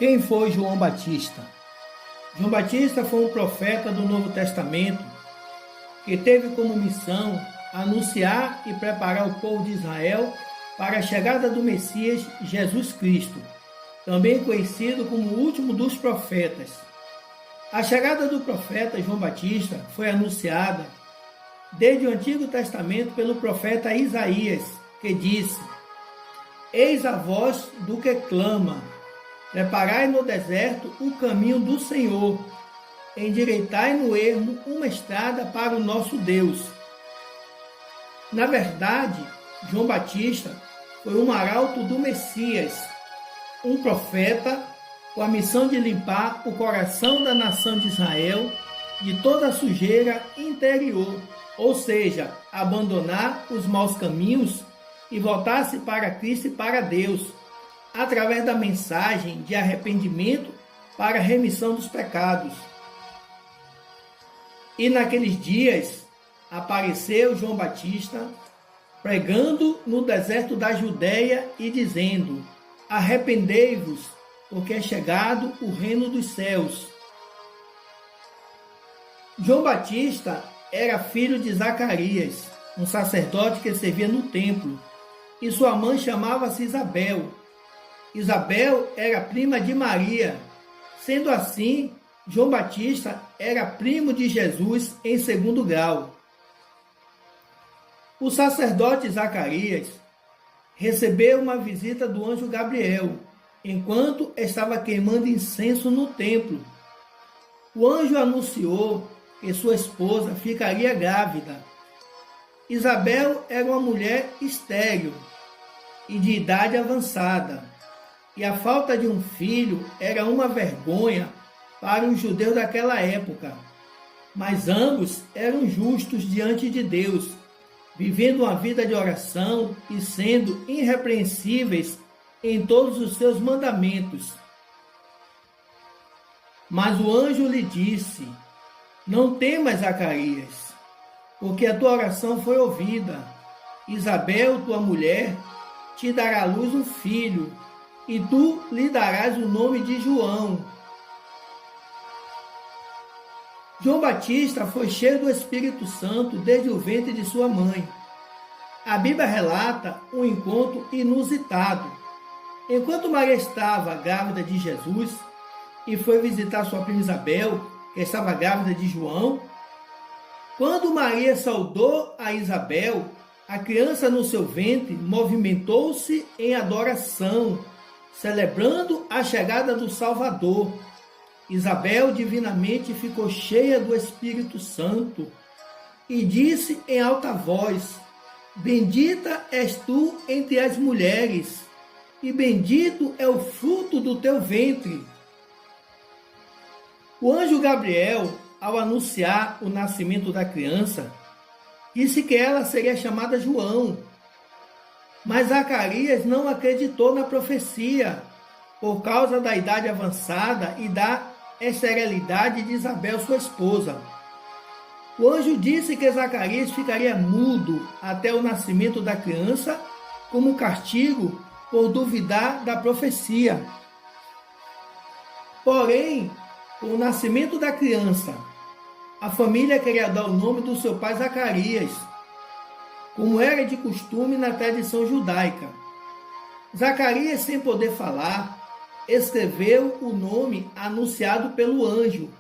Quem foi João Batista? João Batista foi um profeta do Novo Testamento que teve como missão anunciar e preparar o povo de Israel para a chegada do Messias Jesus Cristo, também conhecido como o último dos profetas. A chegada do profeta João Batista foi anunciada desde o Antigo Testamento pelo profeta Isaías, que disse: Eis a voz do que clama, preparai no deserto o caminho do Senhor, endireitai no ermo uma estrada para o nosso Deus. Na verdade, João Batista foi um arauto do Messias, um profeta com a missão de limpar o coração da nação de Israel de toda a sujeira interior, ou seja, abandonar os maus caminhos e voltar-se para Cristo e para Deus, através da mensagem de arrependimento para a remissão dos pecados. E naqueles dias apareceu João Batista pregando no deserto da Judéia e dizendo: Arrependei-vos, porque é chegado o reino dos céus. João Batista era filho de Zacarias, um sacerdote que servia no templo, e sua mãe chamava-se Isabel. Isabel era prima de Maria. Sendo assim, João Batista era primo de Jesus em segundo grau. O sacerdote Zacarias recebeu uma visita do anjo Gabriel, enquanto estava queimando incenso no templo. O anjo anunciou que sua esposa ficaria grávida. Isabel era uma mulher estéril e de idade avançada, e a falta de um filho era uma vergonha para os judeus daquela época. Mas ambos eram justos diante de Deus, vivendo uma vida de oração e sendo irrepreensíveis em todos os seus mandamentos. Mas o anjo lhe disse: Não temas, Zacarias, porque a tua oração foi ouvida. Isabel, tua mulher, te dará à luz um filho, e tu lhe darás o nome de João. João Batista foi cheio do Espírito Santo desde o ventre de sua mãe. A Bíblia relata um encontro inusitado. Enquanto Maria estava grávida de Jesus e foi visitar sua prima Isabel, que estava grávida de João, quando Maria saudou a Isabel, a criança no seu ventre movimentou-se em adoração, celebrando a chegada do Salvador. Isabel divinamente ficou cheia do Espírito Santo e disse em alta voz: Bendita és tu entre as mulheres, e bendito é o fruto do teu ventre. O anjo Gabriel, ao anunciar o nascimento da criança, disse que ela seria chamada João. Mas Zacarias não acreditou na profecia, por causa da idade avançada e da esterilidade de Isabel, sua esposa. O anjo disse que Zacarias ficaria mudo até o nascimento da criança, como castigo por duvidar da profecia. Porém, com o nascimento da criança, a família queria dar o nome do seu pai Zacarias, como era de costume na tradição judaica. Zacarias, sem poder falar, escreveu o nome anunciado pelo anjo,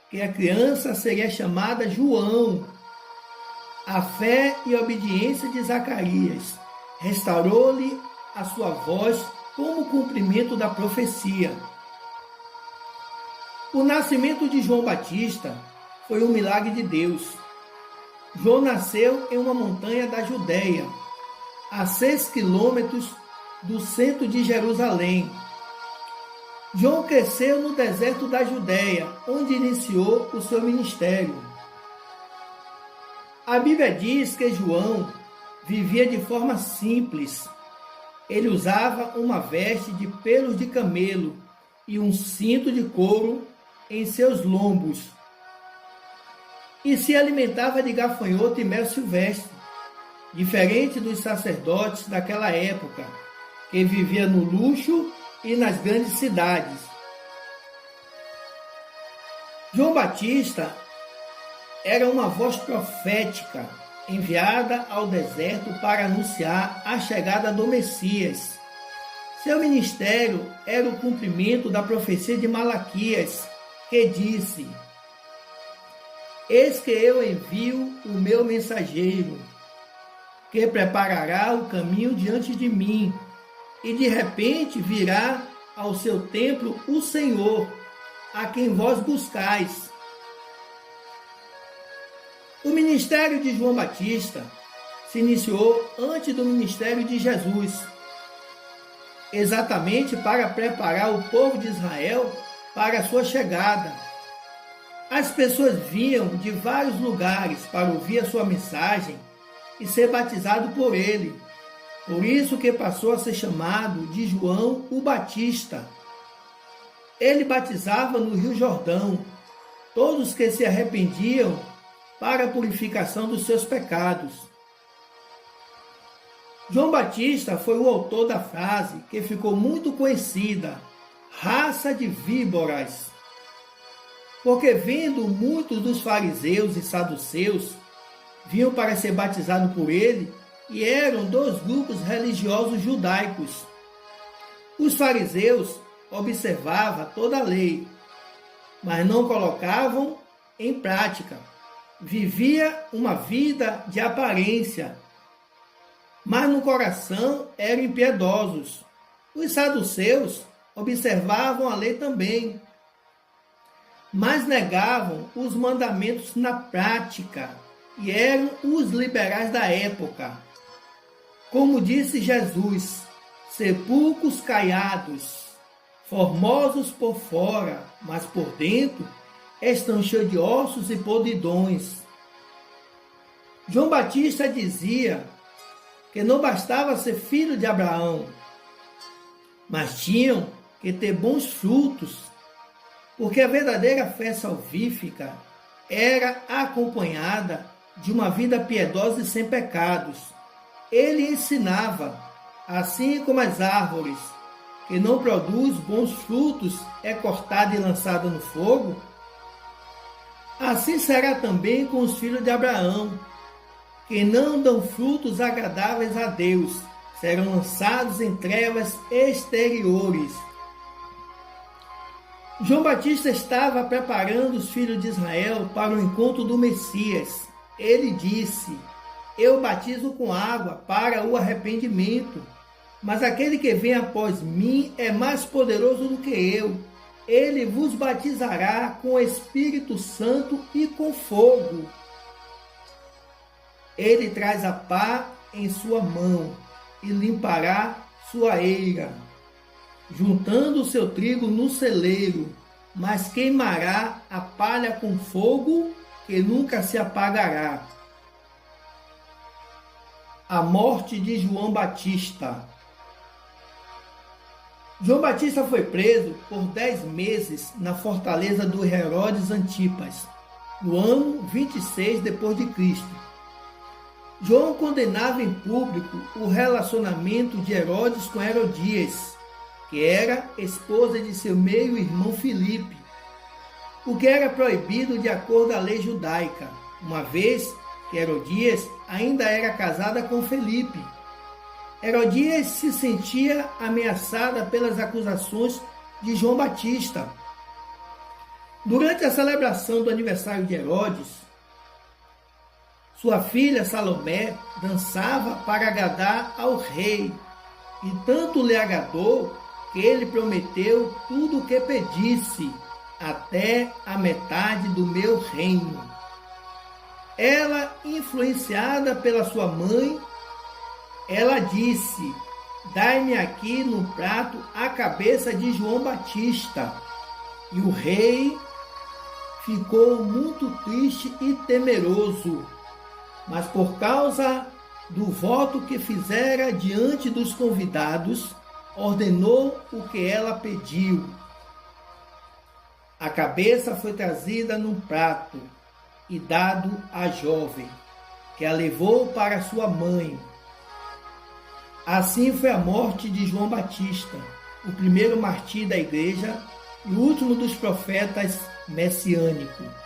que a criança seria chamada João. A fé e a obediência de Zacarias restaurou-lhe a sua voz como cumprimento da profecia. O nascimento de João Batista foi um milagre de Deus. João nasceu em uma montanha da Judéia, a 6 quilômetros do centro de Jerusalém. João cresceu no deserto da Judéia, onde iniciou o seu ministério. A Bíblia diz que João vivia de forma simples. Ele usava uma veste de pelos de camelo e um cinto de couro em seus lombos, e se alimentava de gafanhoto e mel silvestre, diferente dos sacerdotes daquela época, que viviam no luxo e nas grandes cidades. João Batista era uma voz profética enviada ao deserto para anunciar a chegada do Messias. Seu ministério era o cumprimento da profecia de Malaquias, que disse: Eis que eu envio o meu mensageiro, que preparará o caminho diante de mim, e de repente virá ao seu templo o Senhor, a quem vós buscais. O ministério de João Batista se iniciou antes do ministério de Jesus, exatamente para preparar o povo de Israel para a sua chegada. As pessoas vinham de vários lugares para ouvir a sua mensagem e ser batizado por ele. Por isso que passou a ser chamado de João o Batista. Ele batizava no Rio Jordão todos que se arrependiam para a purificação dos seus pecados. João Batista foi o autor da frase que ficou muito conhecida, raça de víboras, porque vendo muitos dos fariseus e saduceus vinham para ser batizados por ele, e eram dois grupos religiosos judaicos. Os fariseus observavam toda a lei, mas não colocavam em prática. Vivia uma vida de aparência, mas no coração eram impiedosos. Os saduceus observavam a lei também, mas negavam os mandamentos na prática e eram os liberais da época. Como disse Jesus, sepulcros caiados, formosos por fora, mas por dentro estão cheios de ossos e podridões. João Batista dizia que não bastava ser filho de Abraão, mas tinham que ter bons frutos, porque a verdadeira fé salvífica era acompanhada de uma vida piedosa e sem pecados. Ele ensinava, assim como as árvores que não produz bons frutos é cortada e lançada no fogo, assim será também com os filhos de Abraão, que não dão frutos agradáveis a Deus, serão lançados em trevas exteriores. João Batista estava preparando os filhos de Israel para o encontro do Messias. Ele disse: Eu batizo com água para o arrependimento, mas aquele que vem após mim é mais poderoso do que eu. Ele vos batizará com o Espírito Santo e com fogo. Ele traz a pá em sua mão e limpará sua eira, juntando o seu trigo no celeiro, mas queimará a palha com fogo que nunca se apagará. A morte de João Batista. João Batista foi preso por 10 meses na fortaleza do Herodes Antipas, no ano 26 depois de Cristo. João condenava em público o relacionamento de Herodes com Herodias, que era esposa de seu meio-irmão Filipe, o que era proibido de acordo à lei judaica, uma vez que Herodias ainda era casada com Filipe. Herodias se sentia ameaçada pelas acusações de João Batista. Durante a celebração do aniversário de Herodes, sua filha Salomé dançava para agradar ao rei, e tanto lhe agradou que ele prometeu tudo o que pedisse, até a metade do meu reino. Ela, influenciada pela sua mãe, ela disse: Dai-me aqui no prato a cabeça de João Batista. E o rei ficou muito triste e temeroso, mas por causa do voto que fizera diante dos convidados, ordenou o que ela pediu. A cabeça foi trazida num prato e dado à jovem, que a levou para sua mãe. Assim foi a morte de João Batista, o primeiro mártir da igreja, e o último dos profetas messiânicos.